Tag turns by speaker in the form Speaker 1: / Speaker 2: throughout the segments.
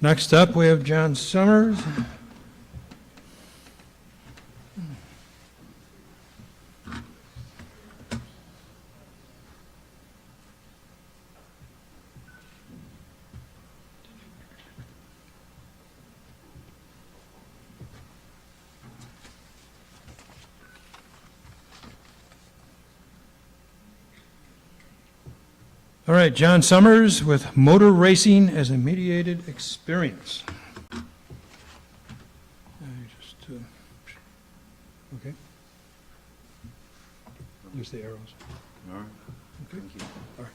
Speaker 1: Next up, we have John Summers. All right, John Summers with Motor Racing as a Mediated Experience. Okay. Use the arrows.
Speaker 2: All right.
Speaker 1: Okay.
Speaker 2: Thank you.
Speaker 1: All right.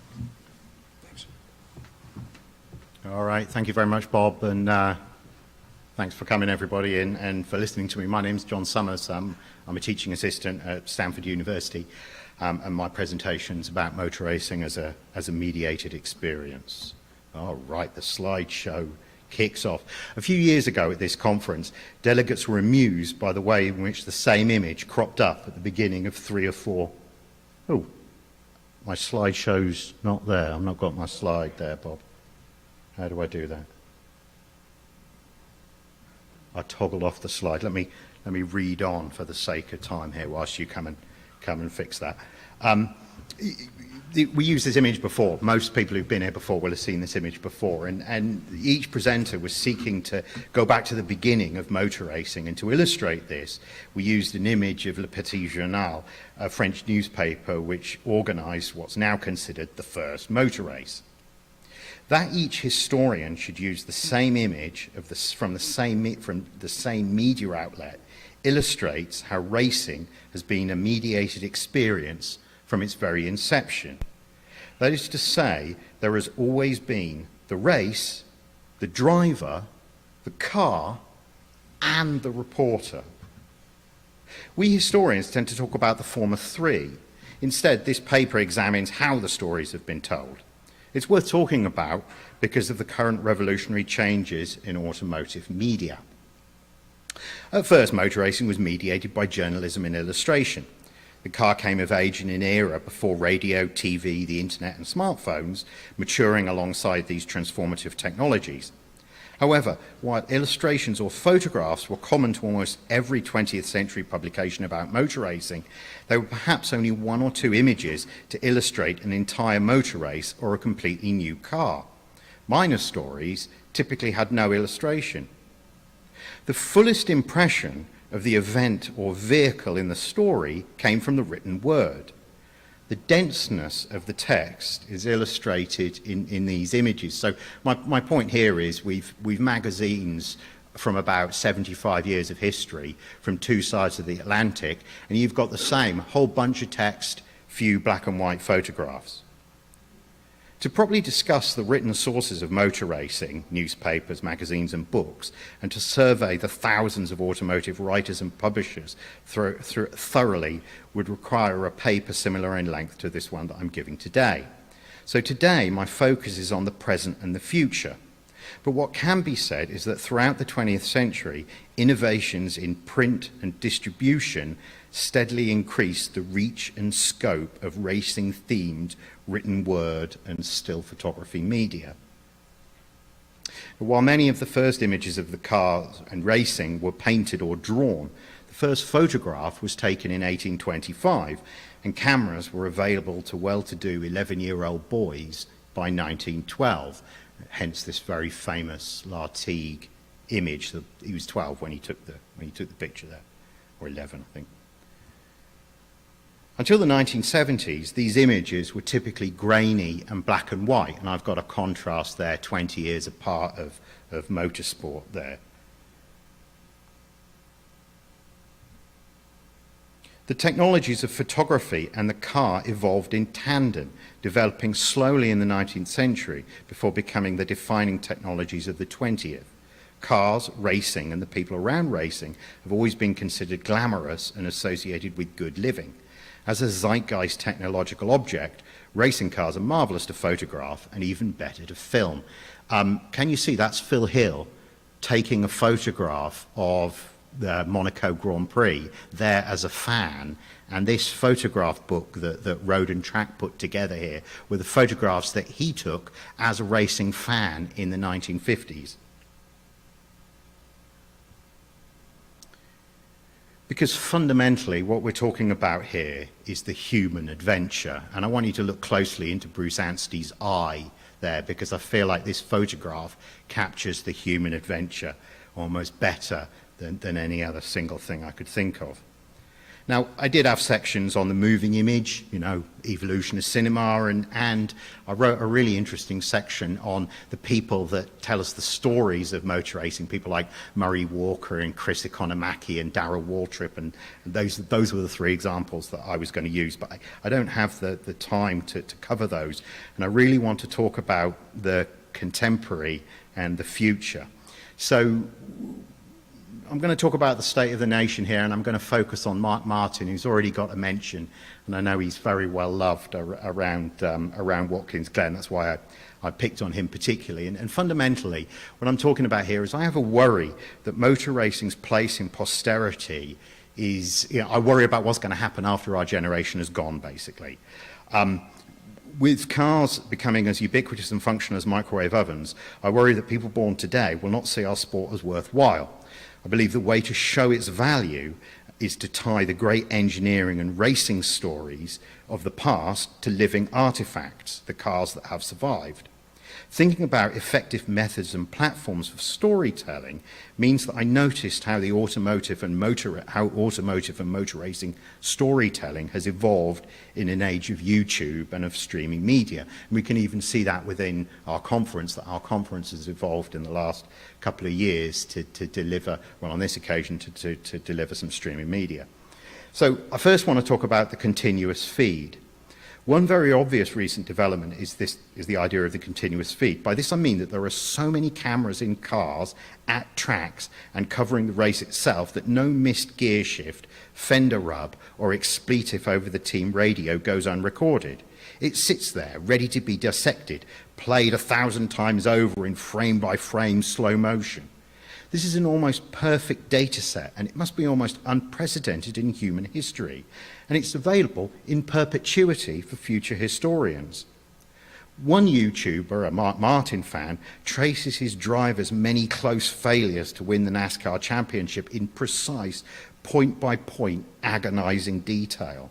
Speaker 1: Thanks.
Speaker 2: All right. Thank you very much, Bob, and thanks for coming, everybody, and for listening to me. My name's John Summers. I'm a teaching assistant at Stanford University. And my presentation's about motor racing as a mediated experience. All right, the slideshow kicks off. A few years ago at this conference, delegates were amused by the way in which the same image cropped up at the beginning of 3 or 4. Oh, my slideshow's not there. I've not got my slide there, Bob. How do I do that? I toggled off the slide. Let me read on for the sake of time here whilst you come and fix that. We used this image before. Most people who've been here before will have seen this image before, and each presenter was seeking to go back to the beginning of motor racing, and to illustrate this, we used an image of Le Petit Journal, a French newspaper which organised what's now considered the first motor race. That each historian should use the same image of from the same media outlet illustrates how racing has been a mediated experience from its very inception. That is to say, there has always been the race, the driver, the car, and the reporter. We historians tend to talk about the former three. Instead, this paper examines how the stories have been told. It's worth talking about because of the current revolutionary changes in automotive media. At first, motor racing was mediated by journalism and illustration. The car came of age in an era before radio, TV, the internet and smartphones, maturing alongside these transformative technologies. However, while illustrations or photographs were common to almost every 20th century publication about motor racing, there were perhaps only 1 or 2 images to illustrate an entire motor race or a completely new car. Minor stories typically had no illustration. The fullest impression of the event or vehicle in the story came from the written word. The denseness of the text is illustrated in these images. So my point here is we've magazines from about 75 years of history from 2 sides of the Atlantic, and you've got the same whole bunch of text, few black and white photographs. To properly discuss the written sources of motor racing, newspapers, magazines and books, and to survey the thousands of automotive writers and publishers thoroughly would require a paper similar in length to this one that I'm giving today. So today my focus is on the present and the future. But what can be said is that throughout the 20th century, innovations in print and distribution steadily increased the reach and scope of racing-themed written word and still photography media. But while many of the first images of the car and racing were painted or drawn, the first photograph was taken in 1825, and cameras were available to well-to-do 11-year-old boys by 1912. Hence this very famous Lartigue image. That he was 12 when he took the picture there, or 11, I think. Until the 1970s, these images were typically grainy and black and white, and I've got a contrast there, 20 years apart of motorsport there. The technologies of photography and the car evolved in tandem, developing slowly in the 19th century before becoming the defining technologies of the 20th. Cars, racing, and the people around racing have always been considered glamorous and associated with good living. As a zeitgeist technological object, racing cars are marvellous to photograph and even better to film. Can you see that's Phil Hill taking a photograph of the Monaco Grand Prix there as a fan, and this photograph book that Road and Track put together here were the photographs that he took as a racing fan in the 1950s. Because fundamentally what we're talking about here is the human adventure. And I want you to look closely into Bruce Anstey's eye there, because I feel like this photograph captures the human adventure almost better than any other single thing I could think of. Now, I did have sections on the moving image, you know, evolution of cinema, and I wrote a really interesting section on the people that tell us the stories of motor racing, people like Murray Walker and Chris Economaki and Darrell Waltrip, and those were the three examples that I was going to use, but I don't have the time to cover those, and I really want to talk about the contemporary and the future. So I'm going to talk about the state of the nation here, and I'm going to focus on Mark Martin, who's already got a mention, and I know he's very well loved around Watkins Glen. That's why I picked on him particularly. And fundamentally, what I'm talking about here is I have a worry that motor racing's place in posterity is, you know, I worry about what's going to happen after our generation is gone, basically. With cars becoming as ubiquitous and functional as microwave ovens, I worry that people born today will not see our sport as worthwhile. I believe the way to show its value is to tie the great engineering and racing stories of the past to living artifacts, the cars that have survived. Thinking about effective methods and platforms for storytelling means that I noticed how the automotive and motor racing storytelling has evolved in an age of YouTube and of streaming media. And we can even see that within our conference, that our conference has evolved in the last couple of years to deliver, well, on this occasion, to deliver some streaming media. So I first want to talk about the continuous feed. One very obvious recent development is the idea of the continuous feed. By this I mean that there are so many cameras in cars at tracks and covering the race itself that no missed gear shift, fender rub, or expletive over the team radio goes unrecorded. It sits there, ready to be dissected, played 1,000 times over in frame-by-frame slow motion. This is an almost perfect data set, and it must be almost unprecedented in human history, and it's available in perpetuity for future historians. One YouTuber, a Mark Martin fan, traces his driver's many close failures to win the NASCAR championship in precise, point-by-point, agonizing detail.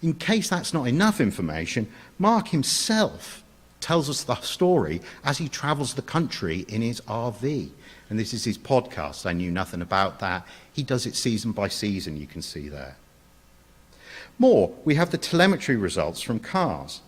Speaker 2: In case that's not enough information, Mark himself tells us the story as he travels the country in his RV. And this is his podcast. I knew nothing about that. He does it season by season, you can see there. More, we have the telemetry results from cars.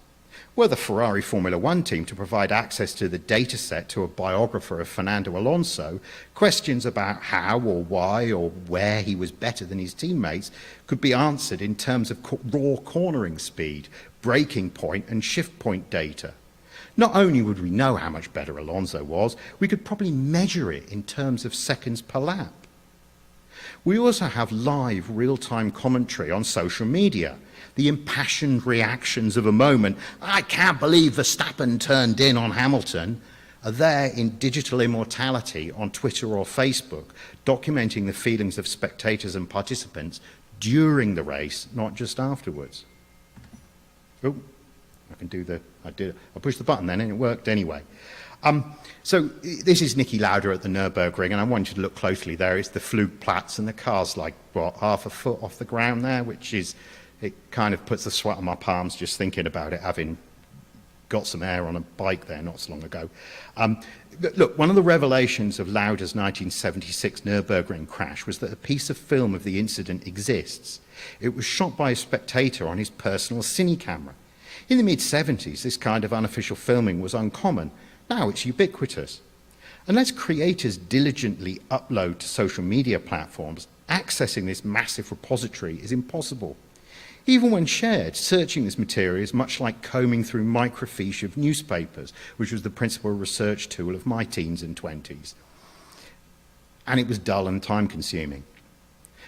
Speaker 2: Were the Ferrari Formula One team to provide access to the data set to a biographer of Fernando Alonso, questions about how or why or where he was better than his teammates could be answered in terms of raw cornering speed, braking point and shift point data. Not only would we know how much better Alonso was, we could probably measure it in terms of seconds per lap. We also have live real-time commentary on social media. The impassioned reactions of a moment, "I can't believe Verstappen turned in on Hamilton," are there in digital immortality on Twitter or Facebook, documenting the feelings of spectators and participants during the race, not just afterwards. Oh, I pushed the button then and it worked anyway. So this is Niki Lauda at the Nürburgring, and I want you to look closely there. It's the Flugplatz, and the car's like, what, half a foot off the ground there, which is, it kind of puts the sweat on my palms just thinking about it, having got some air on a bike there not so long ago. Look, one of the revelations of Lauda's 1976 Nürburgring crash was that a piece of film of the incident exists. It was shot by a spectator on his personal cine camera. In the mid-70s, this kind of unofficial filming was uncommon. Now it's ubiquitous. Unless creators diligently upload to social media platforms, accessing this massive repository is impossible. Even when shared, searching this material is much like combing through microfiche of newspapers, which was the principal research tool of my teens and 20s. And it was dull and time-consuming.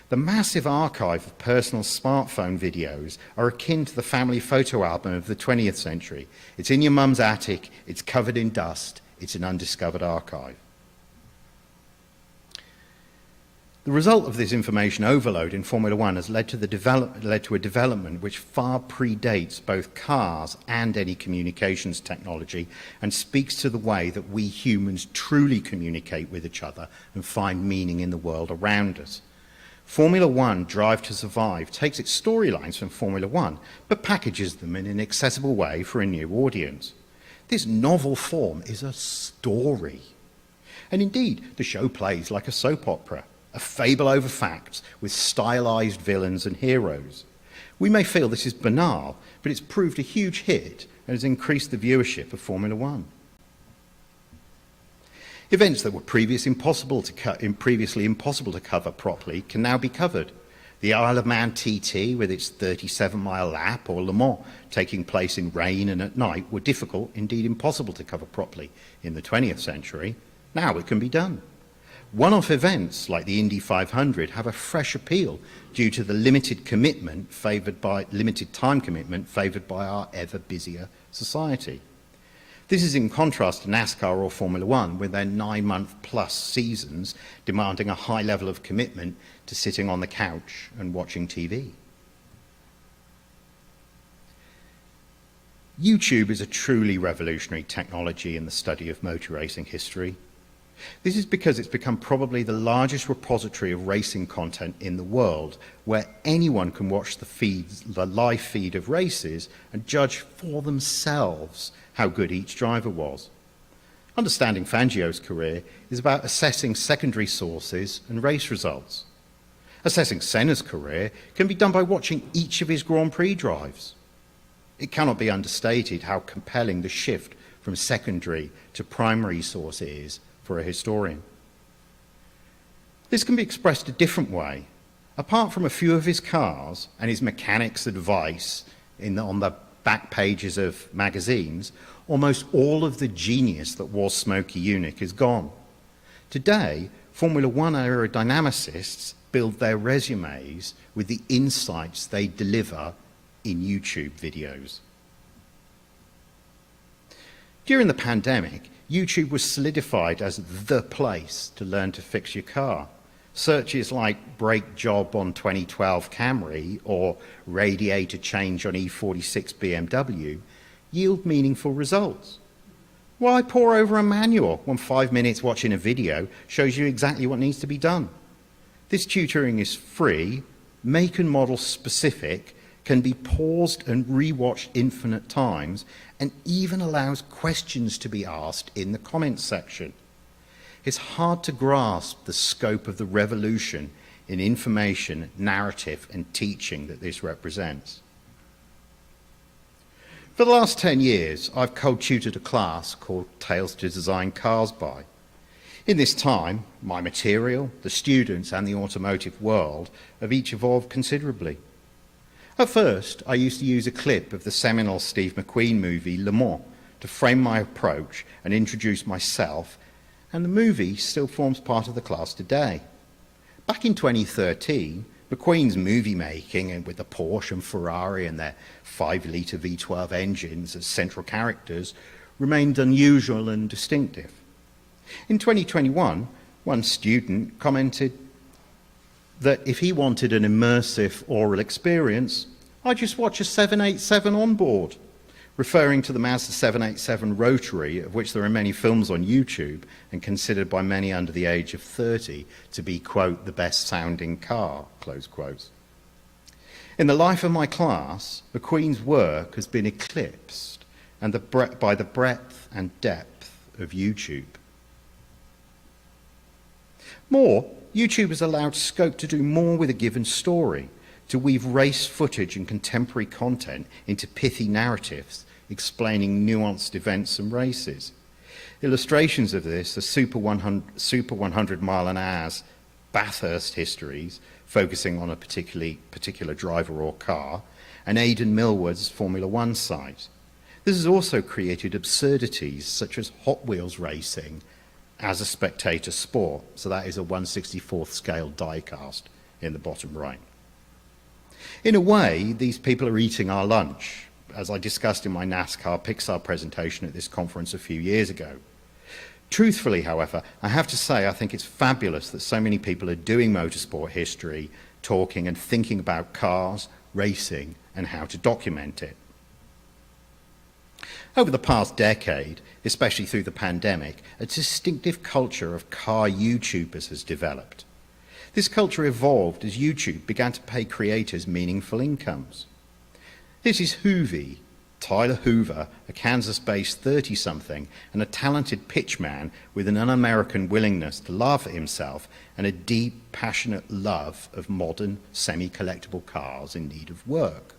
Speaker 2: The massive archive of personal smartphone videos are akin to the family photo album of the 20th century. It's in your mum's attic, it's covered in dust, it's an undiscovered archive. The result of this information overload in Formula One has led to a development which far predates both cars and any communications technology, and speaks to the way that we humans truly communicate with each other and find meaning in the world around us. Formula One Drive to Survive takes its storylines from Formula One, but packages them in an accessible way for a new audience. This novel form is a story. And indeed, the show plays like a soap opera, a fable over facts with stylized villains and heroes. We may feel this is banal, but it's proved a huge hit and has increased the viewership of Formula One. Events that were previously impossible to cover properly can now be covered. The Isle of Man TT with its 37-mile lap, or Le Mans taking place in rain and at night, were difficult, indeed impossible to cover properly in the 20th century. Now it can be done. One-off events like the Indy 500 have a fresh appeal due to the limited time commitment favoured by our ever busier society. This is in contrast to NASCAR or Formula One with their 9-month-plus seasons demanding a high level of commitment to sitting on the couch and watching TV. YouTube is a truly revolutionary technology in the study of motor racing history. This is because it's become probably the largest repository of racing content in the world, where anyone can watch the live feed of races and judge for themselves how good each driver was. Understanding Fangio's career is about assessing secondary sources and race results. Assessing Senna's career can be done by watching each of his Grand Prix drives. It cannot be understated how compelling the shift from secondary to primary source is for a historian. This can be expressed a different way. Apart from a few of his cars and his mechanics' advice on the back pages of magazines, almost all of the genius that was Smokey Yunick is gone. Today, Formula One aerodynamicists build their resumes with the insights they deliver in YouTube videos. During the pandemic, YouTube was solidified as the place to learn to fix your car. Searches like brake job on 2012 Camry or radiator change on E46 BMW yield meaningful results. Why pore over a manual when 5 minutes watching a video shows you exactly what needs to be done? This tutoring is free, make and model specific, can be paused and rewatched infinite times, and even allows questions to be asked in the comments section. It's hard to grasp the scope of the revolution in information, narrative, and teaching that this represents. For the last 10 years, I've co-tutored a class called Tales to Design Cars By. In this time, my material, the students, and the automotive world have each evolved considerably. At first, I used to use a clip of the seminal Steve McQueen movie Le Mans to frame my approach and introduce myself, and the movie still forms part of the class today. Back in 2013, McQueen's movie making, and with the Porsche and Ferrari and their 5-litre V12 engines as central characters, remained unusual and distinctive. In 2021, one student commented that if he wanted an immersive oral experience, I'd just watch a 787 on board, referring to the Mazda 787 Rotary, of which there are many films on YouTube and considered by many under the age of 30 to be, quote, the best sounding car, close quotes. In the life of my class, McQueen's work has been eclipsed by the breadth and depth of YouTube. More, YouTube has allowed scope to do more with a given story, to weave race footage and contemporary content into pithy narratives, explaining nuanced events and races. Illustrations of this are Super 100 mile an hour's Bathurst histories, focusing on a particular driver or car, and Aidan Millward's Formula One site. This has also created absurdities such as Hot Wheels racing as a spectator sport, so that is a 1/64th scale die-cast in the bottom right. In a way, these people are eating our lunch, as I discussed in my NASCAR Pixar presentation at this conference a few years ago. Truthfully, however, I have to say I think it's fabulous that so many people are doing motorsport history, talking and thinking about cars, racing, and how to document it. Over the past decade, especially through the pandemic, a distinctive culture of car YouTubers has developed. This culture evolved as YouTube began to pay creators meaningful incomes. This is Hoovie, Tyler Hoover, a Kansas-based 30-something and a talented pitchman with an un-American willingness to laugh at himself and a deep, passionate love of modern, semi-collectible cars in need of work.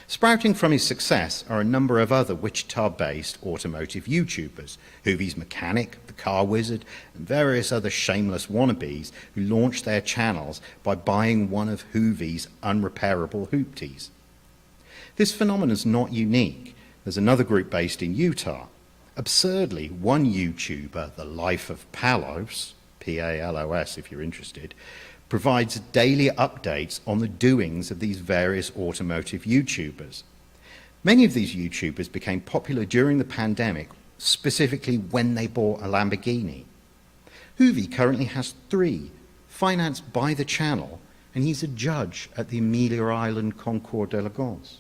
Speaker 2: Sprouting from his success are a number of other Wichita-based automotive YouTubers, Hoovie's Mechanic, The Car Wizard, and various other shameless wannabes who launched their channels by buying one of Hoovie's unrepairable hoopties. This phenomenon is not unique. There's another group based in Utah. Absurdly, one YouTuber, The Life of Palos, P-A-L-O-S if you're interested, provides daily updates on the doings of these various automotive YouTubers. Many of these YouTubers became popular during the pandemic, specifically when they bought a Lamborghini. Hoovie currently has 3, financed by the channel, and he's a judge at the Amelia Island Concours d'Elegance.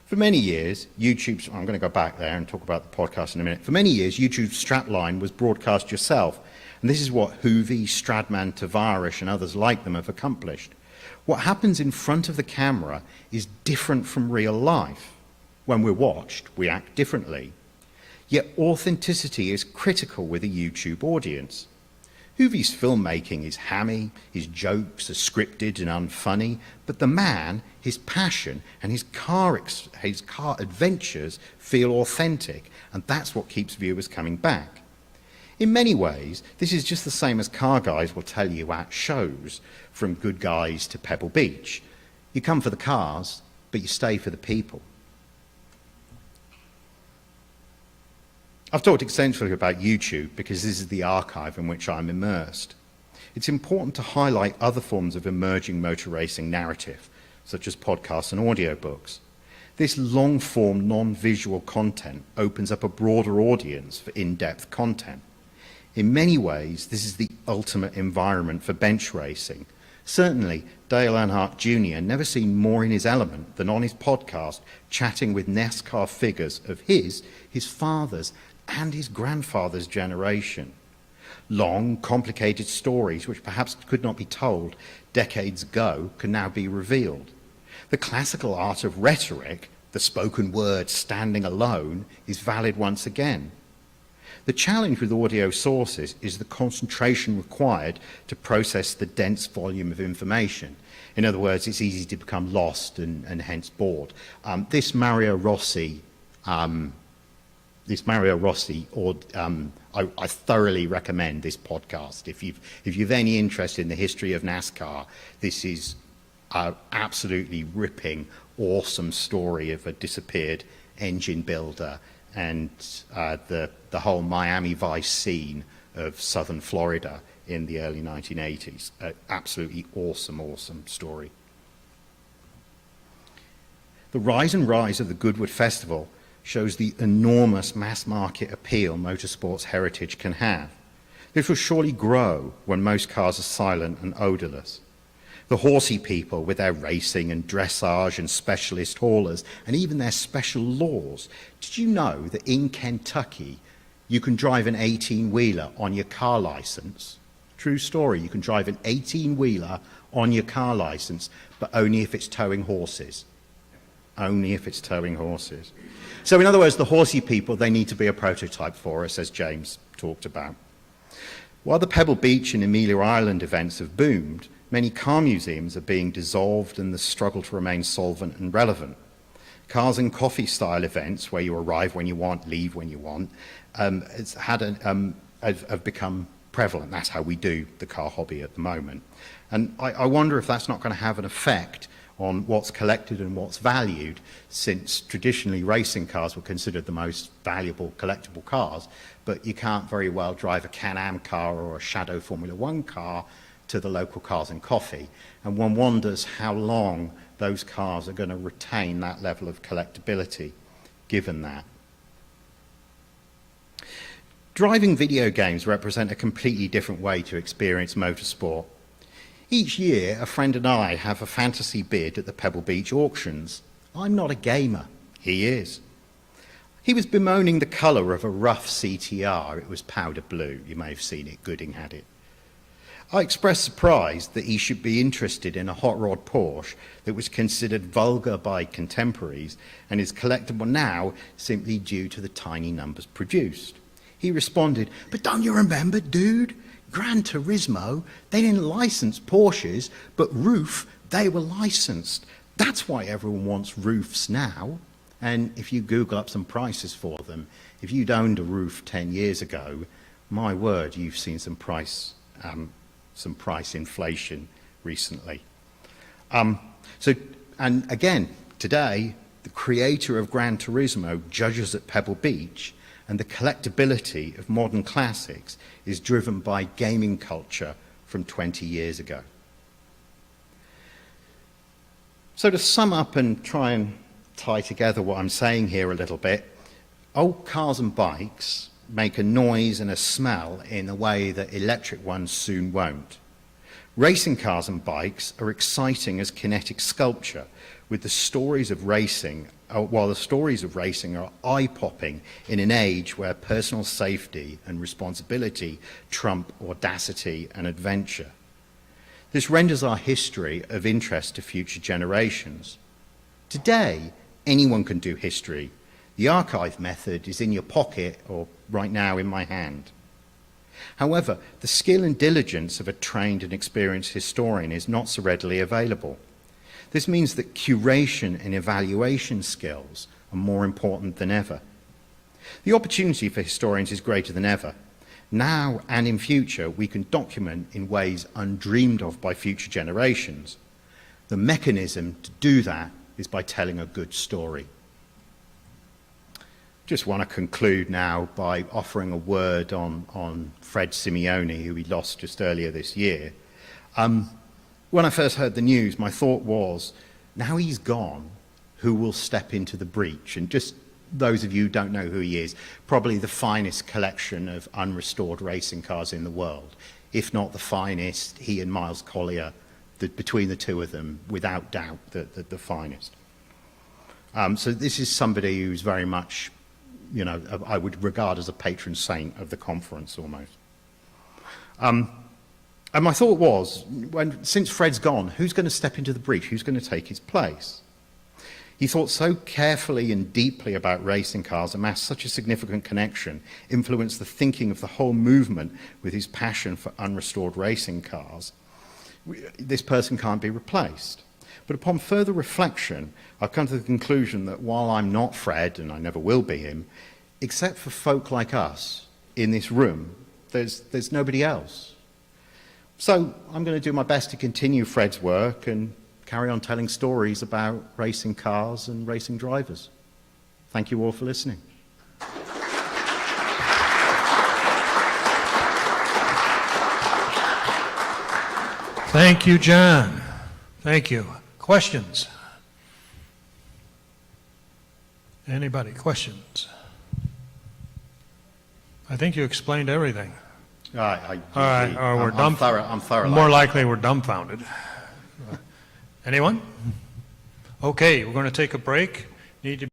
Speaker 2: For many years, YouTube's, I'm going to go back there and talk about the podcast in a minute. For many years, YouTube's strapline was broadcast yourself. And this is what Hoovie, Stradman, Tavares, and others like them have accomplished. What happens in front of the camera is different from real life. When we're watched, we act differently. Yet authenticity is critical with a YouTube audience. Hoovie's filmmaking is hammy, his jokes are scripted and unfunny, but the man, his passion, and his car adventures feel authentic, and that's what keeps viewers coming back. In many ways, this is just the same as car guys will tell you at shows, from Good Guys to Pebble Beach. You come for the cars, but you stay for the people. I've talked extensively about YouTube because this is the archive in which I'm immersed. It's important to highlight other forms of emerging motor racing narrative, such as podcasts and audiobooks. This long-form, non-visual content opens up a broader audience for in-depth content. In many ways, this is the ultimate environment for bench racing. Certainly, Dale Earnhardt Jr. never seemed more in his element than on his podcast, chatting with NASCAR figures of his father's, and his grandfather's generation. Long, complicated stories which perhaps could not be told decades ago can now be revealed. The classical art of rhetoric, the spoken word standing alone, is valid once again. The challenge with audio sources is the concentration required to process the dense volume of information. In other words, it's easy to become lost and hence bored. This Mario Rossi, I thoroughly recommend this podcast. If you've any interest in the history of NASCAR, this is an absolutely ripping, awesome story of a disappeared engine builder and the whole Miami Vice scene of southern Florida in the early 1980s. Absolutely awesome, awesome story. The rise and rise of the Goodwood Festival shows the enormous mass market appeal motorsports heritage can have. This will surely grow when most cars are silent and odorless. The horsey people with their racing and dressage and specialist haulers and even their special laws. Did you know that in Kentucky you can drive an 18-wheeler on your car license? True story, you can drive an 18-wheeler on your car license, but only if it's towing horses. Only if it's towing horses. So in other words, the horsey people, they need to be a prototype for us, as James talked about. While the Pebble Beach and Amelia Island events have boomed, many car museums are being dissolved and the struggle to remain solvent and relevant. Cars and coffee style events where you arrive when you want, leave when you want, have become prevalent. That's how we do the car hobby at the moment. And I wonder if that's not going to have an effect on what's collected and what's valued, since traditionally racing cars were considered the most valuable collectible cars, but you can't very well drive a Can-Am car or a Shadow Formula One car to the local Cars and Coffee. And one wonders how long those cars are going to retain that level of collectability, given that. Driving video games represent a completely different way to experience motorsport. Each year, a friend and I have a fantasy bid at the Pebble Beach auctions. I'm not a gamer. He is. He was bemoaning the colour of a rough CTR. It was powder blue. You may have seen it. Gooding had it. I expressed surprise that he should be interested in a hot rod Porsche that was considered vulgar by contemporaries and is collectible now simply due to the tiny numbers produced. He responded, "But don't you remember, dude? Gran Turismo, they didn't license Porsches, but roof, they were licensed. That's why everyone wants roofs now." And if you Google up some prices for them, if you'd owned a roof 10 years ago, my word, you've seen some price inflation recently. And again, today, the creator of Gran Turismo judges at Pebble Beach, and the collectability of modern classics is driven by gaming culture from 20 years ago. So to sum up and try and tie together what I'm saying here a little bit, old cars and bikes make a noise and a smell in a way that electric ones soon won't. Racing cars and bikes are exciting as kinetic sculpture, with the stories of racing, while the stories of racing are eye-popping in an age where personal safety and responsibility trump audacity and adventure. This renders our history of interest to future generations. Today, anyone can do history. The archive method is in your pocket or right now in my hand. However, the skill and diligence of a trained and experienced historian is not so readily available. This means that curation and evaluation skills are more important than ever. The opportunity for historians is greater than ever. Now and in future, we can document in ways undreamed of by future generations. The mechanism to do that is by telling a good story. Just want to conclude now by offering a word on Fred Simeone, who we lost just earlier this year. When I first heard the news, my thought was, now he's gone, who will step into the breach? And just those of you who don't know who he is, probably the finest collection of unrestored racing cars in the world. If not the finest, he and Miles Collier, between the two of them, without doubt, the finest. So this is somebody who's very much, you know, I would regard as a patron saint of the conference almost. And my thought was, since Fred's gone, who's going to step into the breach? Who's going to take his place? He thought so carefully and deeply about racing cars, amassed such a significant connection, influenced the thinking of the whole movement with his passion for unrestored racing cars. This person can't be replaced. But upon further reflection, I've come to the conclusion that while I'm not Fred, and I never will be him, except for folk like us in this room, there's nobody else. So I'm going to do my best to continue Fred's work and carry on telling stories about racing cars and racing drivers. Thank you all for listening.
Speaker 1: Thank you, John. Thank you. Questions? Anybody? Questions? I think you explained everything.
Speaker 2: All right,
Speaker 1: I'm
Speaker 2: thorough.
Speaker 1: More likely we're dumbfounded. Anyone? Okay, we're going to take a break. Need to